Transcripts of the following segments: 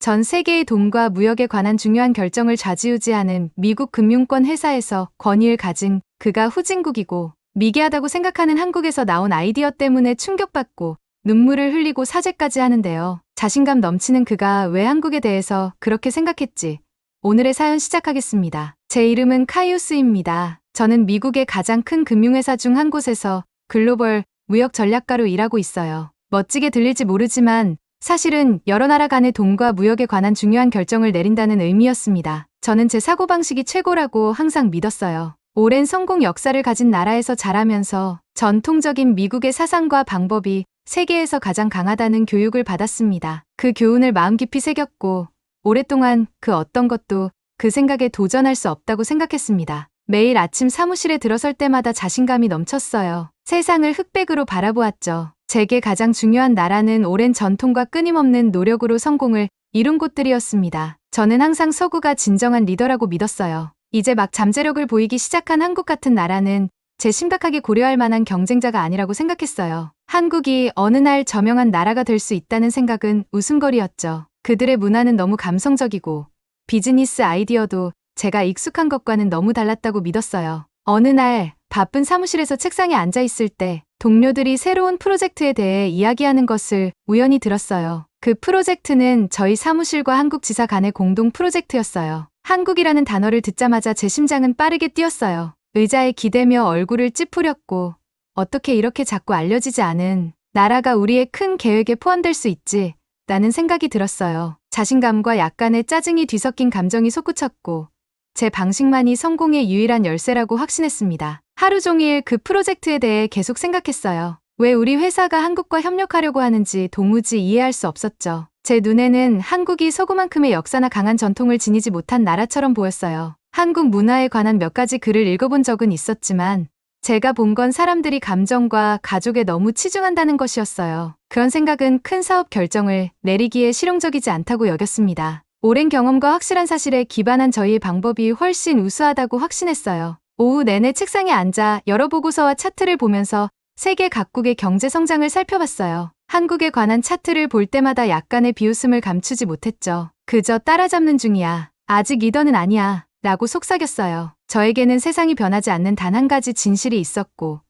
전 세계의 돈과 무역에 관한 중요한 결정을 좌지우지하는 미국 금융권 회사에서 권위를 가진 그가 후진국이고 미개하다고 생각하는 한국에서 나온 아이디어 때문에 충격받고 눈물을 흘리고 사죄까지 하는데요. 자신감 넘치는 그가 왜 한국에 대해서 그렇게 생각했지? 오늘의 사연 시작하겠습니다. 제 이름은 카이우스입니다. 저는 미국의 가장 큰 금융회사 중 한 곳에서 글로벌 무역 전략가로 일하고 있어요. 멋지게 들릴지 모르지만 사실은 여러 나라 간의 돈과 무역에 관한 중요한 결정을 내린다는 의미였습니다. 저는 제 사고방식이 최고라고 항상 믿었어요. 오랜 성공 역사를 가진 나라에서 자라면서 전통적인 미국의 사상과 방법이 세계에서 가장 강하다는 교육을 받았습니다. 그 교훈을 마음 깊이 새겼고 오랫동안 그 어떤 것도 그 생각에 도전할 수 없다고 생각했습니다. 매일 아침 사무실에 들어설 때마다 자신감이 넘쳤어요. 세상을 흑백으로 바라보았죠. 제게 가장 중요한 나라는 오랜 전통과 끊임없는 노력으로 성공을 이룬 곳들이었습니다. 저는 항상 서구가 진정한 리더라고 믿었어요. 이제 막 잠재력을 보이기 시작한 한국 같은 나라는 제 심각하게 고려할 만한 경쟁자가 아니라고 생각했어요. 한국이 어느 날 저명한 나라가 될 수 있다는 생각은 웃음거리였죠. 그들의 문화는 너무 감성적이고 비즈니스 아이디어도 제가 익숙한 것과는 너무 달랐다고 믿었어요. 어느 날 바쁜 사무실에서 책상에 앉아 있을 때 동료들이 새로운 프로젝트에 대해 이야기하는 것을 우연히 들었어요. 그 프로젝트는 저희 사무실과 한국 지사 간의 공동 프로젝트였어요. 한국이라는 단어를 듣자마자 제 심장은 빠르게 뛰었어요. 의자에 기대며 얼굴을 찌푸렸고 어떻게 이렇게 자꾸 알려지지 않은 나라가 우리의 큰 계획에 포함될 수 있지? 라는 생각이 들었어요. 자신감과 약간의 짜증이 뒤섞인 감정이 솟구쳤고 제 방식만이 성공의 유일한 열쇠라고 확신했습니다. 하루 종일 그 프로젝트에 대해 계속 생각했어요. 왜 우리 회사가 한국과 협력하려고 하는지 도무지 이해할 수 없었죠. 제 눈에는 한국이 서구만큼의 역사나 강한 전통을 지니지 못한 나라처럼 보였어요. 한국 문화에 관한 몇 가지 글을 읽어본 적은 있었지만 제가 본 건 사람들이 감정과 가족에 너무 치중한다는 것이었어요. 그런 생각은 큰 사업 결정을 내리기에 실용적이지 않다고 여겼습니다. 오랜 경험과 확실한 사실에 기반한 저희의 방법이 훨씬 우수하다고 확신했어요. 오후 내내 책상에 앉아 여러 보고서와 차트를 보면서 세계 각국의 경제 성장을 살펴봤어요. 한국에 관한 차트를 볼 때마다 약간의 비웃음을 감추지 못했죠. 그저 따라잡는 중이야. 아직 리더는 아니야. 라고 속삭였어요. 저에게는 세상이 변하지 않는 단 한 가지 진실이 있었고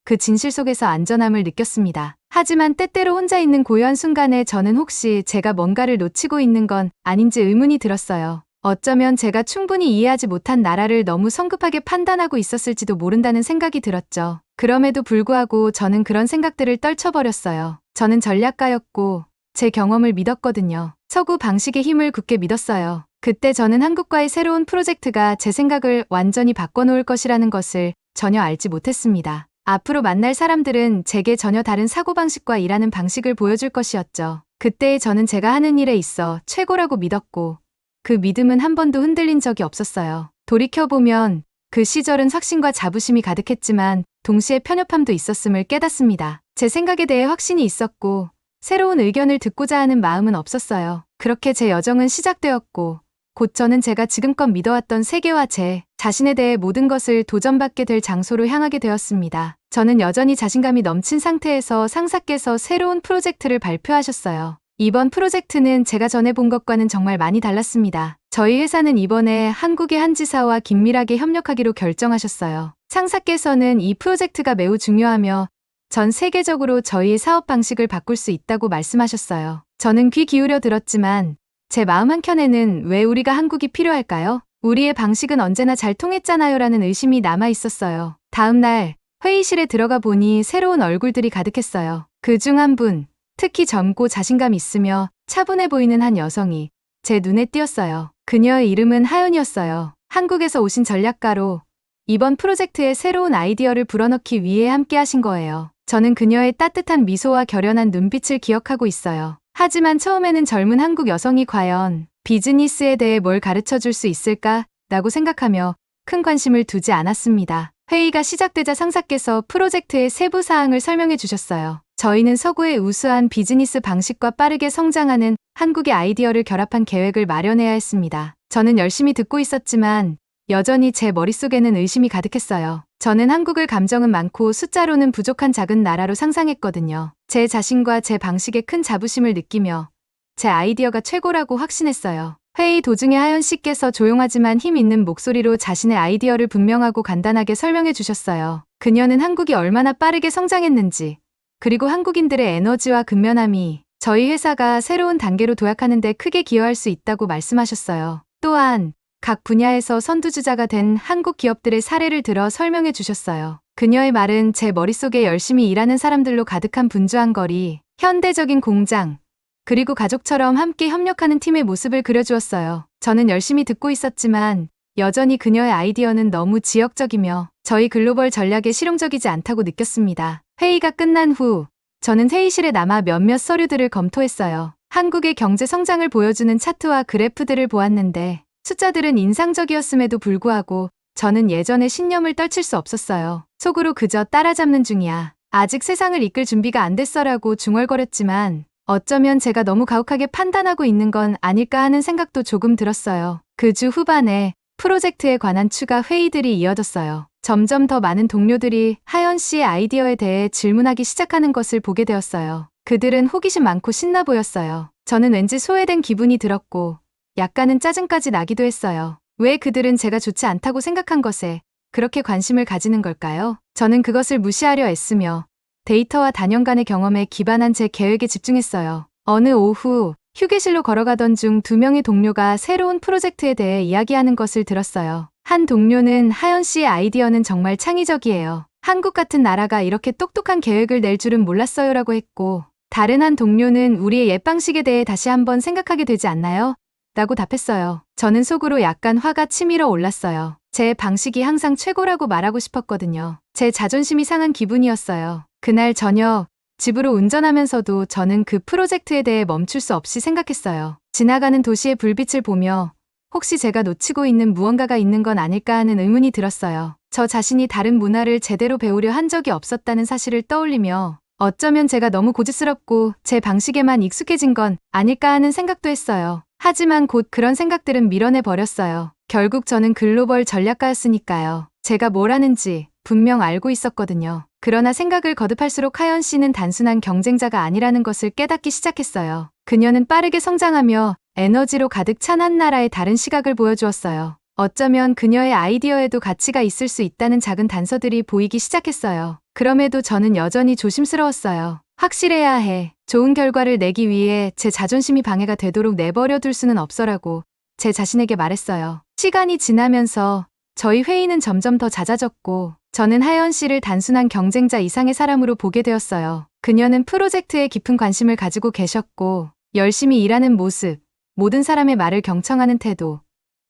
그 진실 속에서 안전함을 느꼈습니다. 하지만 때때로 혼자 있는 고요한 순간에 저는 혹시 제가 뭔가를 놓치고 있는 건 아닌지 의문이 들었어요. 어쩌면 제가 충분히 이해하지 못한 나라를 너무 성급하게 판단하고 있었을지도 모른다는 생각이 들었죠. 그럼에도 불구하고 저는 그런 생각들을 떨쳐버렸어요. 저는 전략가였고 제 경험을 믿었거든요. 서구 방식의 힘을 굳게 믿었어요. 그때 저는 한국과의 새로운 프로젝트가 제 생각을 완전히 바꿔놓을 것이라는 것을 전혀 알지 못했습니다. 앞으로 만날 사람들은 제게 전혀 다른 사고방식과 일하는 방식을 보여줄 것이었죠. 그때의 저는 제가 하는 일에 있어 최고라고 믿었고 그 믿음은 한 번도 흔들린 적이 없었어요. 돌이켜보면 그 시절은 확신과 자부심이 가득했지만 동시에 편협함도 있었음을 깨닫습니다. 제 생각에 대해 확신이 있었고 새로운 의견을 듣고자 하는 마음은 없었어요. 그렇게 제 여정은 시작되었고 곧 저는 제가 지금껏 믿어왔던 세계와 제 자신에 대해 모든 것을 도전받게 될 장소로 향하게 되었습니다. 저는 여전히 자신감이 넘친 상태에서 상사께서 새로운 프로젝트를 발표하셨어요. 이번 프로젝트는 제가 전에 본 것과는 정말 많이 달랐습니다. 저희 회사는 이번에 한국의 한 지사와 긴밀하게 협력하기로 결정하셨어요. 상사께서는 이 프로젝트가 매우 중요하며 전 세계적으로 저희의 사업 방식을 바꿀 수 있다고 말씀하셨어요. 저는 귀 기울여 들었지만 제 마음 한켠에는 왜 우리가 한국이 필요할까요? 우리의 방식은 언제나 잘 통했잖아요 라는 의심이 남아 있었어요. 다음 날 회의실에 들어가 보니 새로운 얼굴들이 가득했어요. 그중 한 분, 특히 젊고 자신감 있으며 차분해 보이는 한 여성이 제 눈에 띄었어요. 그녀의 이름은 하연이었어요. 한국에서 오신 전략가로 이번 프로젝트에 새로운 아이디어를 불어넣기 위해 함께 하신 거예요. 저는 그녀의 따뜻한 미소와 결연한 눈빛을 기억하고 있어요. 하지만 처음에는 젊은 한국 여성이 과연 비즈니스에 대해 뭘 가르쳐 줄 수 있을까? 라고 생각하며 큰 관심을 두지 않았습니다. 회의가 시작되자 상사께서 프로젝트의 세부 사항을 설명해 주셨어요. 저희는 서구의 우수한 비즈니스 방식과 빠르게 성장하는 한국의 아이디어를 결합한 계획을 마련해야 했습니다. 저는 열심히 듣고 있었지만 여전히 제 머릿속에는 의심이 가득했어요. 저는 한국을 감정은 많고 숫자로는 부족한 작은 나라로 상상했거든요. 제 자신과 제 방식에 큰 자부심을 느끼며 제 아이디어가 최고라고 확신했어요. 회의 도중에 하연 씨께서 조용하지만 힘 있는 목소리로 자신의 아이디어를 분명하고 간단하게 설명해 주셨어요. 그녀는 한국이 얼마나 빠르게 성장했는지, 그리고 한국인들의 에너지와 근면함이 저희 회사가 새로운 단계로 도약하는 데 크게 기여할 수 있다고 말씀하셨어요. 또한 각 분야에서 선두주자가 된 한국 기업들의 사례를 들어 설명해 주셨어요. 그녀의 말은 제 머릿속에 열심히 일하는 사람들로 가득한 분주한 거리, 현대적인 공장, 그리고 가족처럼 함께 협력하는 팀의 모습을 그려주었어요. 저는 열심히 듣고 있었지만 여전히 그녀의 아이디어는 너무 지역적이며 저희 글로벌 전략에 실용적이지 않다고 느꼈습니다. 회의가 끝난 후 저는 회의실에 남아 몇몇 서류들을 검토했어요. 한국의 경제 성장을 보여주는 차트와 그래프들을 보았는데 숫자들은 인상적이었음에도 불구하고 저는 예전의 신념을 떨칠 수 없었어요. 속으로 그저 따라잡는 중이야. 아직 세상을 이끌 준비가 안 됐어라고 중얼거렸지만 어쩌면 제가 너무 가혹하게 판단하고 있는 건 아닐까 하는 생각도 조금 들었어요. 그 주 후반에 프로젝트에 관한 추가 회의들이 이어졌어요. 점점 더 많은 동료들이 하연 씨의 아이디어에 대해 질문하기 시작하는 것을 보게 되었어요. 그들은 호기심 많고 신나 보였어요. 저는 왠지 소외된 기분이 들었고 약간은 짜증까지 나기도 했어요. 왜 그들은 제가 좋지 않다고 생각한 것에 그렇게 관심을 가지는 걸까요? 저는 그것을 무시하려 애쓰며 데이터와 단연간의 경험에 기반한 제 계획에 집중했어요. 어느 오후 휴게실로 걸어가던 중 2명의 동료가 새로운 프로젝트에 대해 이야기하는 것을 들었어요. 한 동료는 하연 씨의 아이디어는 정말 창의적이에요. 한국 같은 나라가 이렇게 똑똑한 계획을 낼 줄은 몰랐어요라고 했고, 다른 한 동료는 우리의 옛 방식에 대해 다시 한번 생각하게 되지 않나요? 라고 답했어요. 저는 속으로 약간 화가 치밀어 올랐어요. 제 방식이 항상 최고라고 말하고 싶었거든요. 제 자존심이 상한 기분이었어요. 그날 저녁 집으로 운전하면서도 저는 그 프로젝트에 대해 멈출 수 없이 생각했어요. 지나가는 도시의 불빛을 보며 혹시 제가 놓치고 있는 무언가가 있는 건 아닐까 하는 의문이 들었어요. 저 자신이 다른 문화를 제대로 배우려 한 적이 없었다는 사실을 떠올리며 어쩌면 제가 너무 고집스럽고 제 방식에만 익숙해진 건 아닐까 하는 생각도 했어요. 하지만 곧 그런 생각들은 밀어내 버렸어요. 결국 저는 글로벌 전략가였으니까요. 제가 뭘 하는지 분명 알고 있었거든요. 그러나 생각을 거듭할수록 하연 씨는 단순한 경쟁자가 아니라는 것을 깨닫기 시작했어요. 그녀는 빠르게 성장하며 에너지로 가득 찬 한 나라의 다른 시각을 보여주었어요. 어쩌면 그녀의 아이디어에도 가치가 있을 수 있다는 작은 단서들이 보이기 시작했어요. 그럼에도 저는 여전히 조심스러웠어요. 확실해야 해. 좋은 결과를 내기 위해 제 자존심이 방해가 되도록 내버려 둘 수는 없어라고 제 자신에게 말했어요. 시간이 지나면서 저희 회의는 점점 더 잦아졌고 저는 하연 씨를 단순한 경쟁자 이상의 사람으로 보게 되었어요. 그녀는 프로젝트에 깊은 관심을 가지고 계셨고 열심히 일하는 모습, 모든 사람의 말을 경청하는 태도,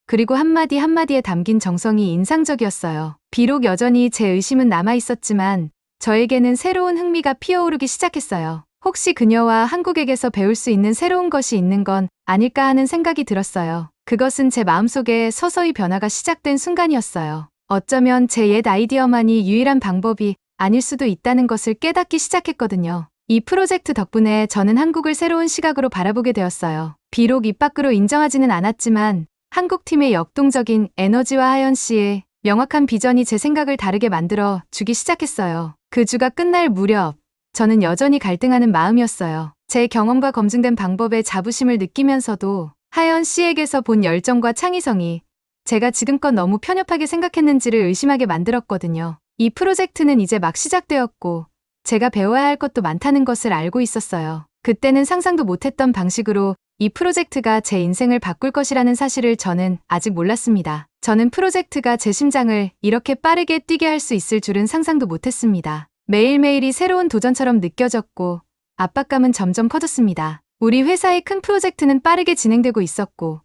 그리고 한마디 한마디에 담긴 정성이 인상적이었어요. 비록 여전히 제 의심은 남아있었지만 저에게는 새로운 흥미가 피어오르기 시작했어요. 혹시 그녀와 한국에게서 배울 수 있는 새로운 것이 있는 건 아닐까 하는 생각이 들었어요. 그것은 제 마음속에 서서히 변화가 시작된 순간이었어요. 어쩌면 제 옛 아이디어만이 유일한 방법이 아닐 수도 있다는 것을 깨닫기 시작했거든요. 이 프로젝트 덕분에 저는 한국을 새로운 시각으로 바라보게 되었어요. 비록 입 밖으로 인정하지는 않았지만 한국팀의 역동적인 에너지와 하연 씨의 명확한 비전이 제 생각을 다르게 만들어 주기 시작했어요. 그 주가 끝날 무렵 저는 여전히 갈등하는 마음이었어요. 제 경험과 검증된 방법에 자부심을 느끼면서도 하연 씨에게서 본 열정과 창의성이 제가 지금껏 너무 편협하게 생각했는지를 의심하게 만들었거든요. 이 프로젝트는 이제 막 시작되었고 제가 배워야 할 것도 많다는 것을 알고 있었어요. 그때는 상상도 못했던 방식으로 이 프로젝트가 제 인생을 바꿀 것이라는 사실을 저는 아직 몰랐습니다. 저는 프로젝트가 제 심장을 이렇게 빠르게 뛰게 할 수 있을 줄은 상상도 못했습니다. 매일매일이 새로운 도전처럼 느껴졌고 압박감은 점점 커졌습니다. 우리 회사의 큰 프로젝트는 빠르게 진행되고 있었고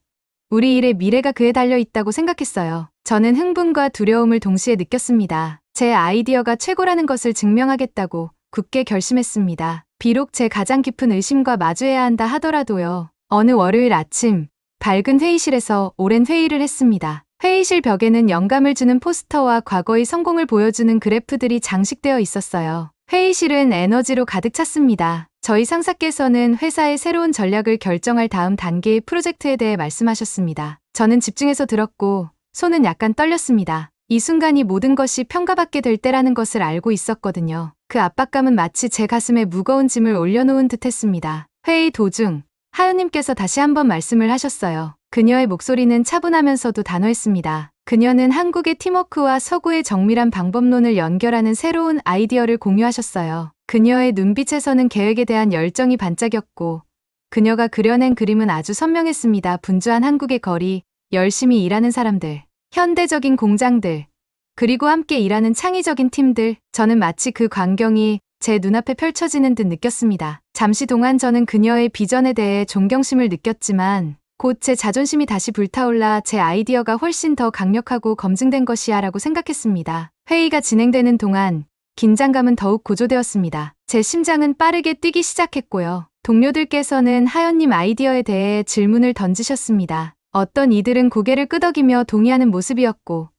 우리 일의 미래가 그에 달려 있다고 생각했어요. 저는 흥분과 두려움을 동시에 느꼈습니다. 제 아이디어가 최고라는 것을 증명하겠다고 굳게 결심했습니다. 비록 제 가장 깊은 의심과 마주해야 한다 하더라도요. 어느 월요일 아침 밝은 회의실에서 오랜 회의를 했습니다. 회의실 벽에는 영감을 주는 포스터와 과거의 성공을 보여주는 그래프들이 장식되어 있었어요. 회의실은 에너지로 가득 찼습니다. 저희 상사께서는 회사의 새로운 전략을 결정할 다음 단계의 프로젝트에 대해 말씀하셨습니다. 저는 집중해서 들었고 손은 약간 떨렸습니다. 이 순간이 모든 것이 평가받게 될 때라는 것을 알고 있었거든요. 그 압박감은 마치 제 가슴에 무거운 짐을 올려놓은 듯 했습니다. 회의 도중 하연님께서 다시 한번 말씀을 하셨어요. 그녀의 목소리는 차분하면서도 단호했습니다. 그녀는 한국의 팀워크와 서구의 정밀한 방법론을 연결하는 새로운 아이디어를 공유하셨어요. 그녀의 눈빛에서는 계획에 대한 열정이 반짝였고 그녀가 그려낸 그림은 아주 선명했습니다. 분주한 한국의 거리, 열심히 일하는 사람들, 현대적인 공장들, 그리고 함께 일하는 창의적인 팀들. 저는 마치 그 광경이 제 눈앞에 펼쳐지는 듯 느꼈습니다. 잠시 동안 저는 그녀의 비전에 대해 존경심을 느꼈지만 곧 제 자존심이 다시 불타올라 제 아이디어가 훨씬 더 강력하고 검증된 것이야 라고 생각했습니다. 회의가 진행되는 동안 긴장감은 더욱 고조되었습니다. 제 심장은 빠르게 뛰기 시작했고요. 동료들께서는 하연님 아이디어에 대해 질문을 던지셨습니다. 어떤 이들은 고개를 끄덕이며 동의하는 모습이었고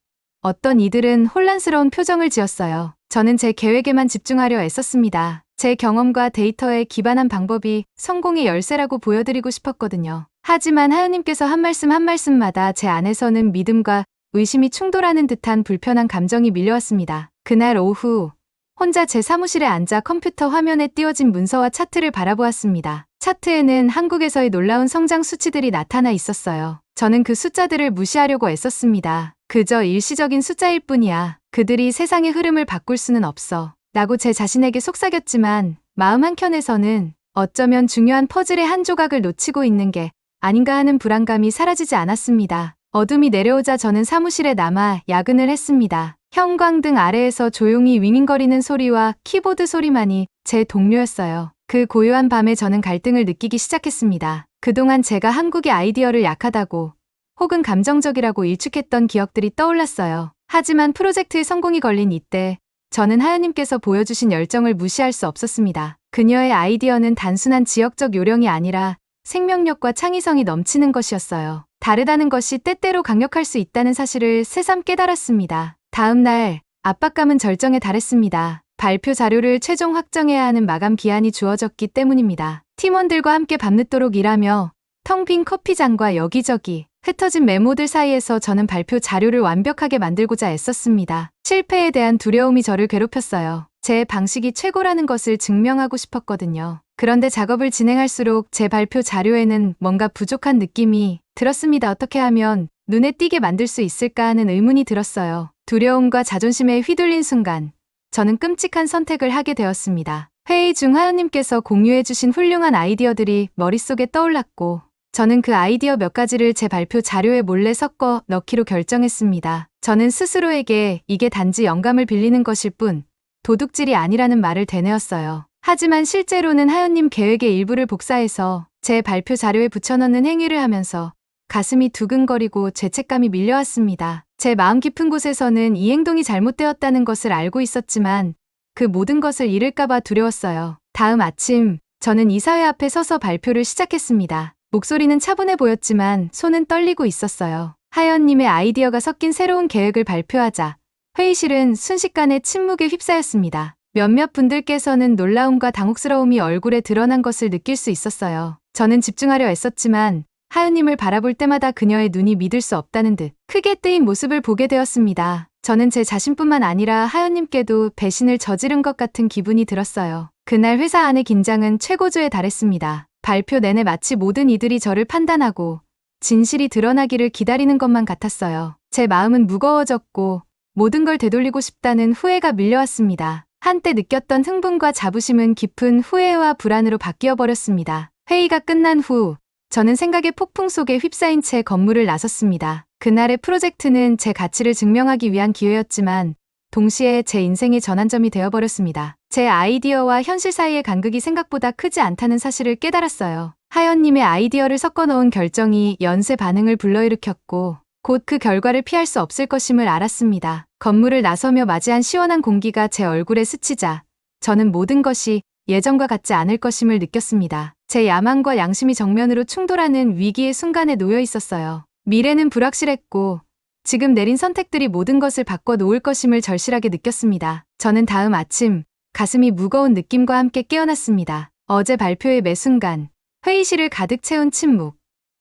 어떤 이들은 혼란스러운 표정을 지었어요. 저는 제 계획에만 집중하려 애썼습니다. 제 경험과 데이터에 기반한 방법이 성공의 열쇠라고 보여드리고 싶었거든요. 하지만 하연님께서 한 말씀 한 말씀마다 제 안에서는 믿음과 의심이 충돌하는 듯한 불편한 감정이 밀려왔습니다. 그날 오후 혼자 제 사무실에 앉아 컴퓨터 화면에 띄워진 문서와 차트를 바라보았습니다. 차트에는 한국에서의 놀라운 성장 수치들이 나타나 있었어요. 저는 그 숫자들을 무시하려고 애썼습니다. 그저 일시적인 숫자일 뿐이야. 그들이 세상의 흐름을 바꿀 수는 없어. 라고 제 자신에게 속삭였지만 마음 한켠에서는 어쩌면 중요한 퍼즐의 한 조각을 놓치고 있는 게 아닌가 하는 불안감이 사라지지 않았습니다. 어둠이 내려오자 저는 사무실에 남아 야근을 했습니다. 형광등 아래에서 조용히 윙윙거리는 소리와 키보드 소리만이 제 동료였어요. 그 고요한 밤에 저는 갈등을 느끼기 시작했습니다. 그동안 제가 한국의 아이디어를 약하다고 혹은 감정적이라고 일축했던 기억들이 떠올랐어요. 하지만 프로젝트의 성공이 걸린 이때 저는 하연님께서 보여주신 열정을 무시할 수 없었습니다. 그녀의 아이디어는 단순한 지역적 요령이 아니라 생명력과 창의성이 넘치는 것이었어요. 다르다는 것이 때때로 강력할 수 있다는 사실을 새삼 깨달았습니다. 다음 날 압박감은 절정에 달했습니다. 발표 자료를 최종 확정해야 하는 마감 기한이 주어졌기 때문입니다. 팀원들과 함께 밤늦도록 일하며 텅 빈 커피잔과 여기저기 흩어진 메모들 사이에서 저는 발표 자료를 완벽하게 만들고자 애썼습니다. 실패에 대한 두려움이 저를 괴롭혔어요. 제 방식이 최고라는 것을 증명하고 싶었거든요. 그런데 작업을 진행할수록 제 발표 자료에는 뭔가 부족한 느낌이 들었습니다. 어떻게 하면 눈에 띄게 만들 수 있을까 하는 의문이 들었어요. 두려움과 자존심에 휘둘린 순간 저는 끔찍한 선택을 하게 되었습니다. 회의 중 하연님께서 공유해주신 훌륭한 아이디어들이 머릿속에 떠올랐고 저는 그 아이디어 몇 가지를 제 발표 자료에 몰래 섞어 넣기로 결정했습니다. 저는 스스로에게 이게 단지 영감을 빌리는 것일 뿐 도둑질이 아니라는 말을 되뇌었어요. 하지만 실제로는 하연님 계획의 일부를 복사해서 제 발표 자료에 붙여넣는 행위를 하면서 가슴이 두근거리고 죄책감이 밀려왔습니다. 제 마음 깊은 곳에서는 이 행동이 잘못되었다는 것을 알고 있었지만 그 모든 것을 잃을까봐 두려웠어요. 다음 아침 저는 이사회 앞에 서서 발표를 시작했습니다. 목소리는 차분해 보였지만 손은 떨리고 있었어요. 하연님의 아이디어가 섞인 새로운 계획을 발표하자 회의실은 순식간에 침묵에 휩싸였습니다. 몇몇 분들께서는 놀라움과 당혹스러움이 얼굴에 드러난 것을 느낄 수 있었어요. 저는 집중하려 애썼지만 하연님을 바라볼 때마다 그녀의 눈이 믿을 수 없다는 듯 크게 뜨인 모습을 보게 되었습니다. 저는 제 자신뿐만 아니라 하연님께도 배신을 저지른 것 같은 기분이 들었어요. 그날 회사 안의 긴장은 최고조에 달했습니다. 발표 내내 마치 모든 이들이 저를 판단하고 진실이 드러나기를 기다리는 것만 같았어요. 제 마음은 무거워졌고 모든 걸 되돌리고 싶다는 후회가 밀려왔습니다. 한때 느꼈던 흥분과 자부심은 깊은 후회와 불안으로 바뀌어 버렸습니다. 회의가 끝난 후 저는 생각의 폭풍 속에 휩싸인 채 건물을 나섰습니다. 그날의 프로젝트는 제 가치를 증명하기 위한 기회였지만 동시에 제 인생의 전환점이 되어버렸습니다. 제 아이디어와 현실 사이의 간극이 생각보다 크지 않다는 사실을 깨달았어요. 하연님의 아이디어를 섞어 넣은 결정이 연쇄 반응을 불러일으켰고 곧 그 결과를 피할 수 없을 것임을 알았습니다. 건물을 나서며 맞이한 시원한 공기가 제 얼굴에 스치자 저는 모든 것이 예전과 같지 않을 것임을 느꼈습니다. 제 야망과 양심이 정면으로 충돌하는 위기의 순간에 놓여 있었어요. 미래는 불확실했고 지금 내린 선택들이 모든 것을 바꿔 놓을 것임을 절실하게 느꼈습니다. 저는 다음 아침 가슴이 무거운 느낌과 함께 깨어났습니다. 어제 발표의 매 순간 회의실을 가득 채운 침묵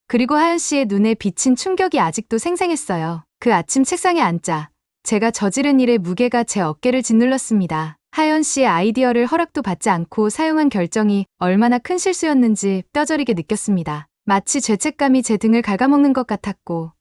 그리고 하연 씨의 눈에 비친 충격이 아직도 생생했어요. 그 아침 책상에 앉자 제가 저지른 일의 무게가 제 어깨를 짓눌렀습니다. 하연 씨의 아이디어를 허락도 받지 않고 사용한 결정이 얼마나 큰 실수였는지 뼈저리게 느꼈습니다. 마치 죄책감이 제 등을 갉아먹는 것 같았고,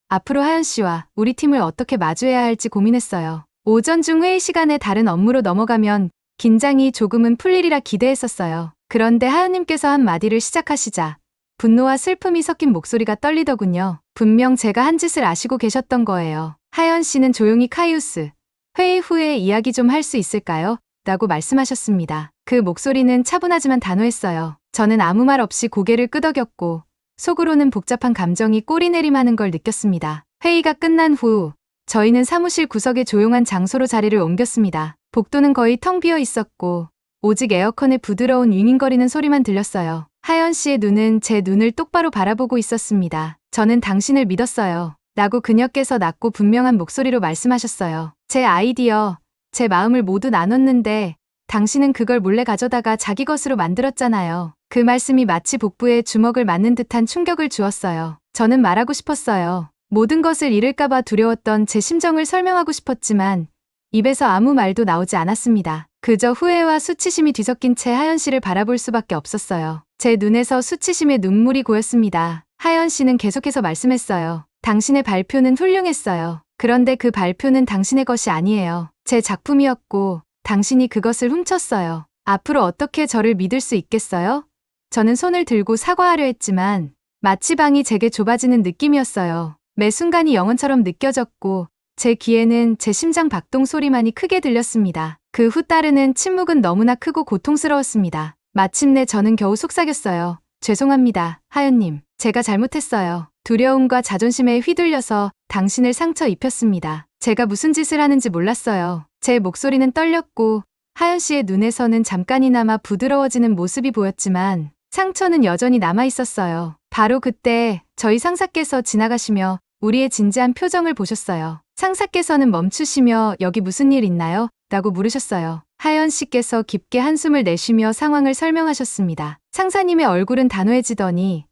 앞으로 하연 씨와 우리 팀을 어떻게 마주해야 할지 고민했어요. 오전 중 회의 시간에 다른 업무로 넘어가면 긴장이 조금은 풀리리라 기대했었어요. 그런데 하연님께서 한 마디를 시작하시자 분노와 슬픔이 섞인 목소리가 떨리더군요. 분명 제가 한 짓을 아시고 계셨던 거예요. 하연 씨는 조용히 카이우스, 회의 후에 이야기 좀 할 수 있을까요? 라고 말씀하셨습니다. 그 목소리는 차분하지만 단호했어요. 저는 아무 말 없이 고개를 끄덕였고 속으로는 복잡한 감정이 꼬리내림하는 걸 느꼈습니다. 회의가 끝난 후 저희는 사무실 구석의 조용한 장소로 자리를 옮겼습니다. 복도는 거의 텅 비어 있었고 오직 에어컨의 부드러운 윙윙거리는 소리만 들렸어요. 하연 씨의 눈은 제 눈을 똑바로 바라보고 있었습니다. 저는 당신을 믿었어요. 라고 그녀께서 낮고 분명한 목소리로 말씀하셨어요. 제 아이디어, 제 마음을 모두 나눴는데 당신은 그걸 몰래 가져다가 자기 것으로 만들었잖아요. 그 말씀이 마치 복부에 주먹을 맞는 듯한 충격을 주었어요. 저는 말하고 싶었어요. 모든 것을 잃을까봐 두려웠던 제 심정을 설명하고 싶었지만 입에서 아무 말도 나오지 않았습니다. 그저 후회와 수치심이 뒤섞인 채 하연 씨를 바라볼 수밖에 없었어요. 제 눈에서 수치심의 눈물이 고였습니다. 하연 씨는 계속해서 말씀했어요. 당신의 발표는 훌륭했어요. 그런데 그 발표는 당신의 것이 아니에요. 제 작품이었고 당신이 그것을 훔쳤어요. 앞으로 어떻게 저를 믿을 수 있겠어요? 저는 손을 들고 사과하려 했지만 마치 방이 제게 좁아지는 느낌이었어요. 매 순간이 영원처럼 느껴졌고 제 귀에는 제 심장 박동 소리만이 크게 들렸습니다. 그 후 따르는 침묵은 너무나 크고 고통스러웠습니다. 마침내 저는 겨우 속삭였어요. 죄송합니다, 하연님. 제가 잘못했어요. 두려움과 자존심에 휘둘려서 당신을 상처 입혔습니다. 제가 무슨 짓을 하는지 몰랐어요. 제 목소리는 떨렸고 하연 씨의 눈에서는 잠깐이나마 부드러워지는 모습이 보였지만 상처는 여전히 남아 있었어요. 바로 그때 저희 상사께서 지나가시며 우리의 진지한 표정을 보셨어요. 상사께서는 멈추시며 여기 무슨 일 있나요? 라고 물으셨어요. 하연 씨께서 깊게 한숨을 내쉬며 상황을 설명하셨습니다. 상사님의 얼굴은 단호해지더니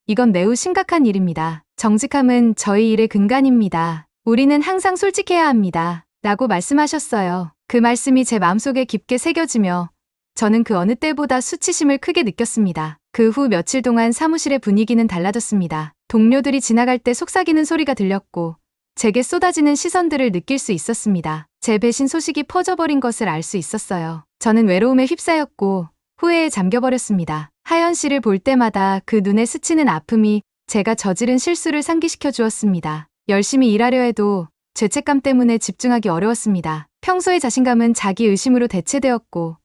이건 매우 심각한 일입니다. 정직함은 저희 일의 근간입니다. 우리는 항상 솔직해야 합니다. 라고 말씀하셨어요. 그 말씀이 제 마음속에 깊게 새겨지며 저는 그 어느 때보다 수치심을 크게 느꼈습니다. 그 후 며칠 동안 사무실의 분위기는 달라졌습니다. 동료들이 지나갈 때 속삭이는 소리가 들렸고 제게 쏟아지는 시선들을 느낄 수 있었습니다. 제 배신 소식이 퍼져버린 것을 알 수 있었어요. 저는 외로움에 휩싸였고 후회에 잠겨버렸습니다. 하연 씨를 볼 때마다 그 눈에 스치는 아픔이 제가 저지른 실수를 상기시켜 주었습니다. 열심히 일하려 해도 죄책감 때문에 집중하기 어려웠습니다. 평소의 자신감은 자기 의심으로 대체되었고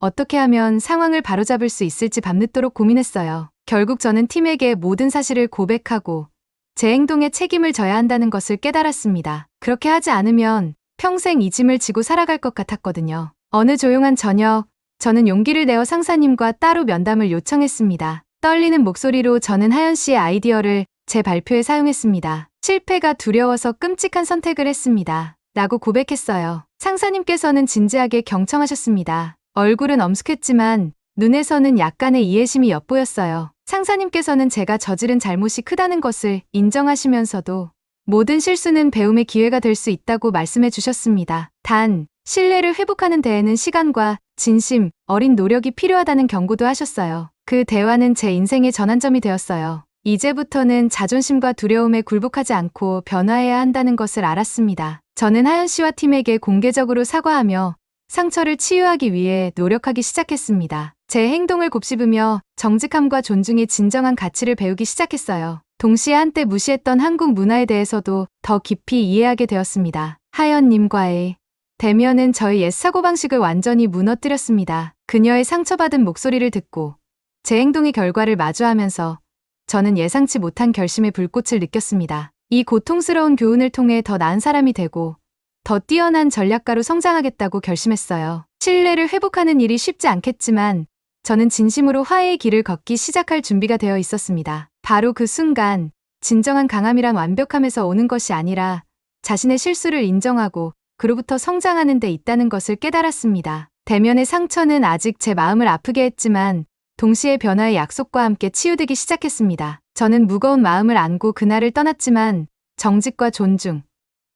어떻게 하면 상황을 바로잡을 수 있을지 밤늦도록 고민했어요. 결국 저는 팀에게 모든 사실을 고백하고 제 행동에 책임을 져야 한다는 것을 깨달았습니다. 그렇게 하지 않으면 평생 이 짐을 지고 살아갈 것 같았거든요. 어느 조용한 저녁, 저는 용기를 내어 상사님과 따로 면담을 요청했습니다. 떨리는 목소리로 저는 하연 씨의 아이디어를 제 발표에 사용했습니다. 실패가 두려워서 끔찍한 선택을 했습니다. 라고 고백했어요. 상사님께서는 진지하게 경청하셨습니다. 얼굴은 엄숙했지만 눈에서는 약간의 이해심이 엿보였어요. 상사님께서는 제가 저지른 잘못이 크다는 것을 인정하시면서도 모든 실수는 배움의 기회가 될 수 있다고 말씀해 주셨습니다. 단, 신뢰를 회복하는 데에는 시간과 진심, 어린 노력이 필요하다는 경고도 하셨어요. 그 대화는 제 인생의 전환점이 되었어요. 이제부터는 자존심과 두려움에 굴복하지 않고 변화해야 한다는 것을 알았습니다. 저는 하연 씨와 팀에게 공개적으로 사과하며 상처를 치유하기 위해 노력하기 시작했습니다. 제 행동을 곱씹으며 정직함과 존중의 진정한 가치를 배우기 시작했어요. 동시에 한때 무시했던 한국 문화에 대해서도 더 깊이 이해하게 되었습니다. 하연님과의 대면은 저희 옛 사고방식을 완전히 무너뜨렸습니다. 그녀의 상처받은 목소리를 듣고 제 행동의 결과를 마주하면서 저는 예상치 못한 결심의 불꽃을 느꼈습니다. 이 고통스러운 교훈을 통해 더 나은 사람이 되고 더 뛰어난 전략가로 성장하겠다고 결심했어요. 신뢰를 회복하는 일이 쉽지 않겠지만 저는 진심으로 화해의 길을 걷기 시작할 준비가 되어 있었습니다. 바로 그 순간 진정한 강함이란 완벽함에서 오는 것이 아니라 자신의 실수를 인정하고 그로부터 성장하는 데 있다는 것을 깨달았습니다. 대면의 상처는 아직 제 마음을 아프게 했지만 동시에 변화의 약속과 함께 치유되기 시작했습니다. 저는 무거운 마음을 안고 그날을 떠났지만 정직과 존중,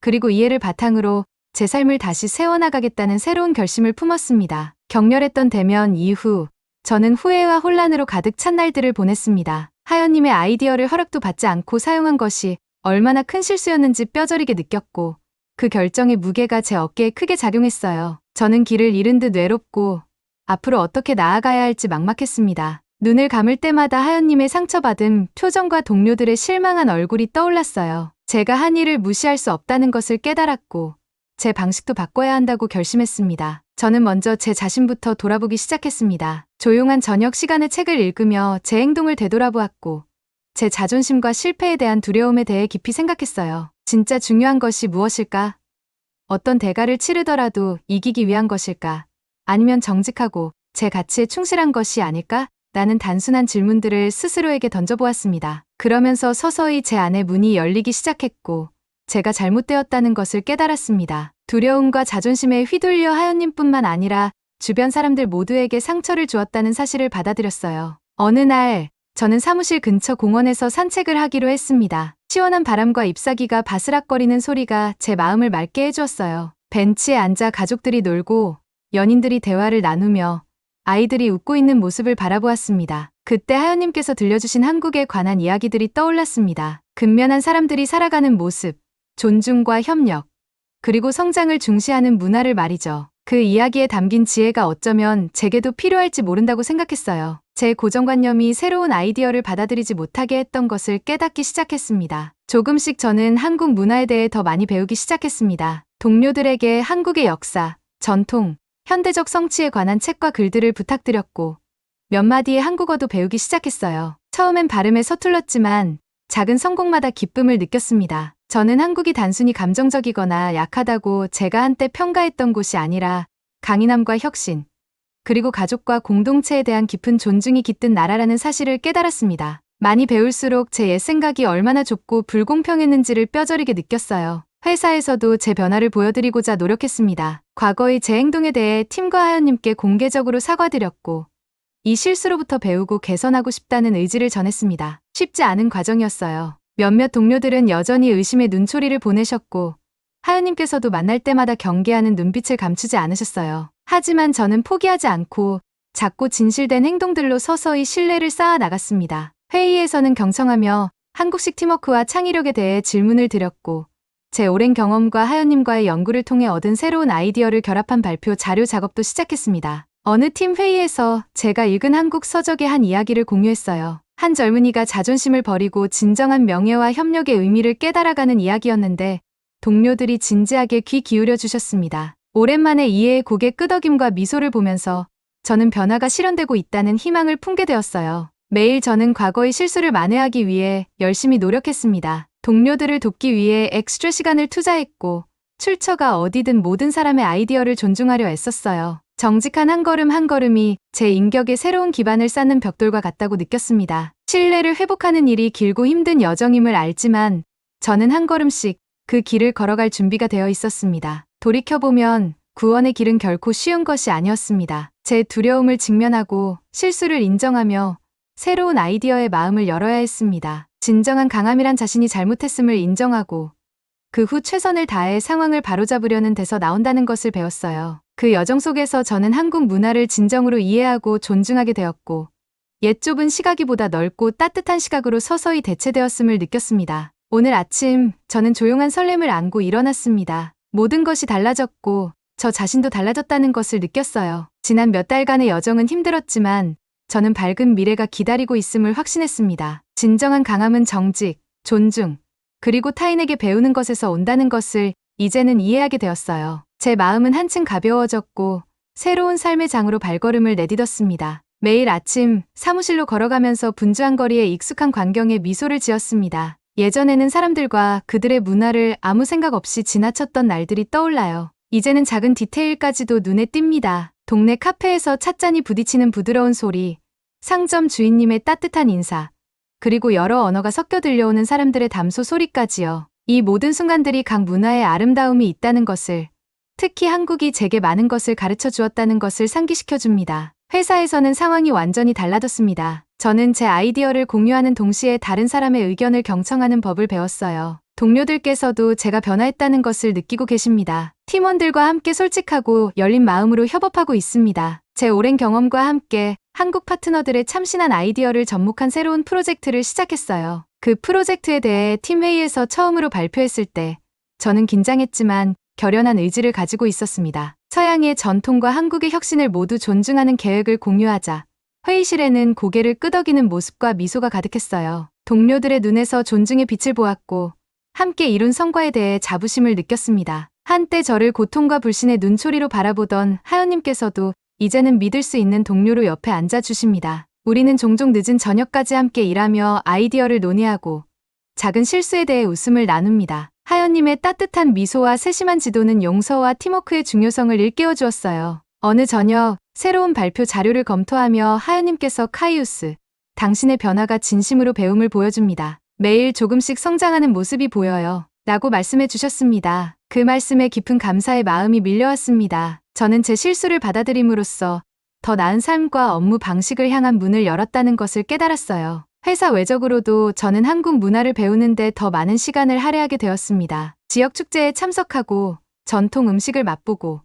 그리고 이해를 바탕으로 제 삶을 다시 세워나가겠다는 새로운 결심을 품었습니다. 격렬했던 대면 이후 저는 후회와 혼란으로 가득 찬 날들을 보냈습니다. 하연님의 아이디어를 허락도 받지 않고 사용한 것이 얼마나 큰 실수였는지 뼈저리게 느꼈고 그 결정의 무게가 제 어깨에 크게 작용했어요. 저는 길을 잃은 듯 외롭고 앞으로 어떻게 나아가야 할지 막막했습니다. 눈을 감을 때마다 하연님의 상처받은 표정과 동료들의 실망한 얼굴이 떠올랐어요. 제가 한 일을 무시할 수 없다는 것을 깨달았고 제 방식도 바꿔야 한다고 결심했습니다. 저는 먼저 제 자신부터 돌아보기 시작했습니다. 조용한 저녁 시간에 책을 읽으며 제 행동을 되돌아보았고 제 자존심과 실패에 대한 두려움에 대해 깊이 생각했어요. 진짜 중요한 것이 무엇일까? 어떤 대가를 치르더라도 이기기 위한 것일까? 아니면 정직하고 제 가치에 충실한 것이 아닐까? 라는 단순한 질문들을 스스로에게 던져보았습니다. 그러면서 서서히 제 안의 문이 열리기 시작했고 제가 잘못되었다는 것을 깨달았습니다. 두려움과 자존심에 휘둘려 하연님뿐만 아니라 주변 사람들 모두에게 상처를 주었다는 사실을 받아들였어요. 어느 날 저는 사무실 근처 공원에서 산책을 하기로 했습니다. 시원한 바람과 잎사귀가 바스락거리는 소리가 제 마음을 맑게 해주었어요. 벤치에 앉아 가족들이 놀고 연인들이 대화를 나누며 아이들이 웃고 있는 모습을 바라보았습니다. 그때 하연님께서 들려주신 한국에 관한 이야기들이 떠올랐습니다. 근면한 사람들이 살아가는 모습, 존중과 협력, 그리고 성장을 중시하는 문화를 말이죠. 그 이야기에 담긴 지혜가 어쩌면 제게도 필요할지 모른다고 생각했어요. 제 고정관념이 새로운 아이디어를 받아들이지 못하게 했던 것을 깨닫기 시작했습니다. 조금씩 저는 한국 문화에 대해 더 많이 배우기 시작했습니다. 동료들에게 한국의 역사, 전통, 현대적 성취에 관한 책과 글들을 부탁드렸고 몇 마디의 한국어도 배우기 시작했어요. 처음엔 발음에 서툴렀지만 작은 성공마다 기쁨을 느꼈습니다. 저는 한국이 단순히 감정적이거나 약하다고 제가 한때 평가했던 곳이 아니라 강인함과 혁신, 그리고 가족과 공동체에 대한 깊은 존중이 깃든 나라라는 사실을 깨달았습니다. 많이 배울수록 제 옛 생각이 얼마나 좁고 불공평했는지를 뼈저리게 느꼈어요. 회사에서도 제 변화를 보여드리고자 노력했습니다. 과거의 제 행동에 대해 팀과 하연님께 공개적으로 사과드렸고 이 실수로부터 배우고 개선하고 싶다는 의지를 전했습니다. 쉽지 않은 과정이었어요. 몇몇 동료들은 여전히 의심의 눈초리를 보내셨고 하연님께서도 만날 때마다 경계하는 눈빛을 감추지 않으셨어요. 하지만 저는 포기하지 않고 작고 진실된 행동들로 서서히 신뢰를 쌓아 나갔습니다. 회의에서는 경청하며 한국식 팀워크와 창의력에 대해 질문을 드렸고 제 오랜 경험과 하연님과의 연구를 통해 얻은 새로운 아이디어를 결합한 발표 자료 작업도 시작했습니다. 어느 팀 회의에서 제가 읽은 한국 서적의 한 이야기를 공유했어요. 한 젊은이가 자존심을 버리고 진정한 명예와 협력의 의미를 깨달아가는 이야기였는데 동료들이 진지하게 귀 기울여 주셨습니다. 오랜만에 이해의 고개 끄덕임과 미소를 보면서 저는 변화가 실현되고 있다는 희망을 품게 되었어요. 매일 저는 과거의 실수를 만회하기 위해 열심히 노력했습니다. 동료들을 돕기 위해 엑스트라 시간을 투자했고 출처가 어디든 모든 사람의 아이디어를 존중하려 애썼어요. 정직한 한 걸음 한 걸음이 제 인격의 새로운 기반을 쌓는 벽돌과 같다고 느꼈습니다. 신뢰를 회복하는 일이 길고 힘든 여정임을 알지만 저는 한 걸음씩 그 길을 걸어갈 준비가 되어 있었습니다. 돌이켜보면 구원의 길은 결코 쉬운 것이 아니었습니다. 제 두려움을 직면하고 실수를 인정하며 새로운 아이디어의 마음을 열어야 했습니다. 진정한 강함이란 자신이 잘못했음을 인정하고 그 후 최선을 다해 상황을 바로잡으려는 데서 나온다는 것을 배웠어요. 그 여정 속에서 저는 한국 문화를 진정으로 이해하고 존중하게 되었고 옛 좁은 시각이보다 넓고 따뜻한 시각으로 서서히 대체되었음을 느꼈습니다. 오늘 아침 저는 조용한 설렘을 안고 일어났습니다. 모든 것이 달라졌고 저 자신도 달라졌다는 것을 느꼈어요. 지난 몇 달간의 여정은 힘들었지만 저는 밝은 미래가 기다리고 있음을 확신했습니다. 진정한 강함은 정직, 존중, 그리고 타인에게 배우는 것에서 온다는 것을 이제는 이해하게 되었어요. 제 마음은 한층 가벼워졌고 새로운 삶의 장으로 발걸음을 내딛었습니다. 매일 아침 사무실로 걸어가면서 분주한 거리에 익숙한 광경에 미소를 지었습니다. 예전에는 사람들과 그들의 문화를 아무 생각 없이 지나쳤던 날들이 떠올라요. 이제는 작은 디테일까지도 눈에 띕니다. 동네 카페에서 찻잔이 부딪히는 부드러운 소리, 상점 주인님의 따뜻한 인사, 그리고 여러 언어가 섞여 들려오는 사람들의 담소 소리까지요. 이 모든 순간들이 각 문화의 아름다움이 있다는 것을, 특히 한국이 제게 많은 것을 가르쳐 주었다는 것을 상기시켜 줍니다. 회사에서는 상황이 완전히 달라졌습니다. 저는 제 아이디어를 공유하는 동시에 다른 사람의 의견을 경청하는 법을 배웠어요. 동료들께서도 제가 변화했다는 것을 느끼고 계십니다. 팀원들과 함께 솔직하고 열린 마음으로 협업하고 있습니다. 제 오랜 경험과 함께 한국 파트너들의 참신한 아이디어를 접목한 새로운 프로젝트를 시작했어요. 그 프로젝트에 대해 팀 회의에서 처음으로 발표했을 때 저는 긴장했지만 결연한 의지를 가지고 있었습니다. 서양의 전통과 한국의 혁신을 모두 존중하는 계획을 공유하자 회의실에는 고개를 끄덕이는 모습과 미소가 가득했어요. 동료들의 눈에서 존중의 빛을 보았고 함께 이룬 성과에 대해 자부심을 느꼈습니다. 한때 저를 고통과 불신의 눈초리로 바라보던 하연님께서도 이제는 믿을 수 있는 동료로 옆에 앉아주십니다. 우리는 종종 늦은 저녁까지 함께 일하며 아이디어를 논의하고 작은 실수에 대해 웃음을 나눕니다. 하연님의 따뜻한 미소와 세심한 지도는 용서와 팀워크의 중요성을 일깨워 주었어요. 어느 저녁 새로운 발표 자료를 검토하며 하연님께서 카이우스, 당신의 변화가 진심으로 배움을 보여줍니다. 매일 조금씩 성장하는 모습이 보여요. 라고 말씀해 주셨습니다. 그 말씀에 깊은 감사의 마음이 밀려왔습니다. 저는 제 실수를 받아들임으로써 더 나은 삶과 업무 방식을 향한 문을 열었다는 것을 깨달았어요. 회사 외적으로도 저는 한국 문화를 배우는데 더 많은 시간을 할애하게 되었습니다. 지역 축제에 참석하고 전통 음식을 맛보고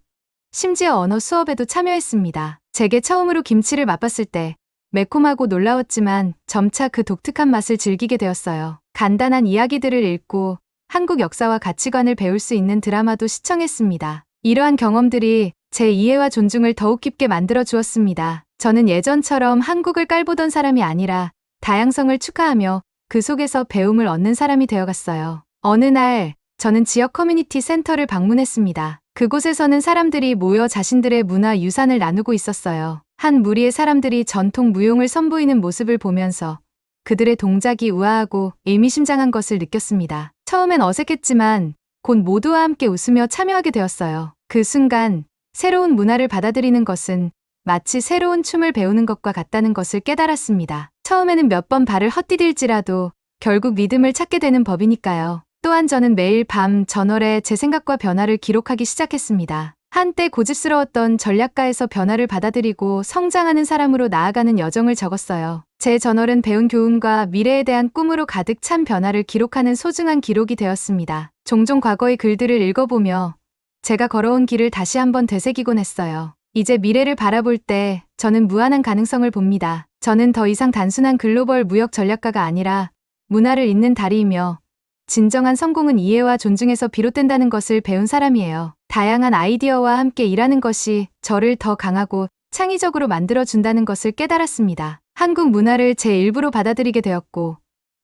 심지어 언어 수업에도 참여했습니다. 제게 처음으로 김치를 맛봤을 때 매콤하고 놀라웠지만 점차 그 독특한 맛을 즐기게 되었어요. 간단한 이야기들을 읽고 한국 역사와 가치관을 배울 수 있는 드라마도 시청했습니다. 이러한 경험들이 제 이해와 존중을 더욱 깊게 만들어 주었습니다. 저는 예전처럼 한국을 깔보던 사람이 아니라 다양성을 축하하며 그 속에서 배움을 얻는 사람이 되어갔어요. 어느 날 저는 지역 커뮤니티 센터를 방문했습니다. 그곳에서는 사람들이 모여 자신들의 문화 유산을 나누고 있었어요. 한 무리의 사람들이 전통 무용을 선보이는 모습을 보면서 그들의 동작이 우아하고 의미심장한 것을 느꼈습니다. 처음엔 어색했지만 곧 모두와 함께 웃으며 참여하게 되었어요. 그 순간 새로운 문화를 받아들이는 것은 마치 새로운 춤을 배우는 것과 같다는 것을 깨달았습니다. 처음에는 몇 번 발을 헛디딜지라도 결국 리듬을 찾게 되는 법이니까요. 또한 저는 매일 밤 저널에 제 생각과 변화를 기록하기 시작했습니다. 한때 고집스러웠던 전략가에서 변화를 받아들이고 성장하는 사람으로 나아가는 여정을 적었어요. 제 저널은 배운 교훈과 미래에 대한 꿈으로 가득 찬 변화를 기록하는 소중한 기록이 되었습니다. 종종 과거의 글들을 읽어보며 제가 걸어온 길을 다시 한번 되새기곤 했어요. 이제 미래를 바라볼 때 저는 무한한 가능성을 봅니다. 저는 더 이상 단순한 글로벌 무역 전략가가 아니라 문화를 잇는 다리이며 진정한 성공은 이해와 존중에서 비롯된다는 것을 배운 사람이에요. 다양한 아이디어와 함께 일하는 것이 저를 더 강하고 창의적으로 만들어준다는 것을 깨달았습니다. 한국 문화를 제 일부로 받아들이게 되었고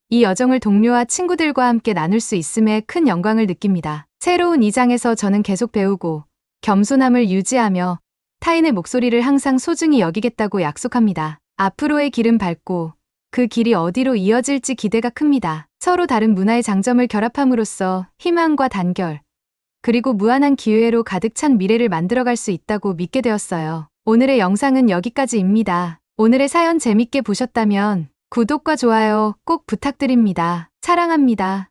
이 여정을 동료와 친구들과 함께 나눌 수 있음에 큰 영광을 느낍니다. 새로운 이 장에서 저는 계속 배우고 겸손함을 유지하며 타인의 목소리를 항상 소중히 여기겠다고 약속합니다. 앞으로의 길은 밝고 그 길이 어디로 이어질지 기대가 큽니다. 서로 다른 문화의 장점을 결합함으로써 희망과 단결, 그리고 무한한 기회로 가득 찬 미래를 만들어갈 수 있다고 믿게 되었어요. 오늘의 영상은 여기까지입니다. 오늘의 사연 재밌게 보셨다면 구독과 좋아요 꼭 부탁드립니다. 사랑합니다.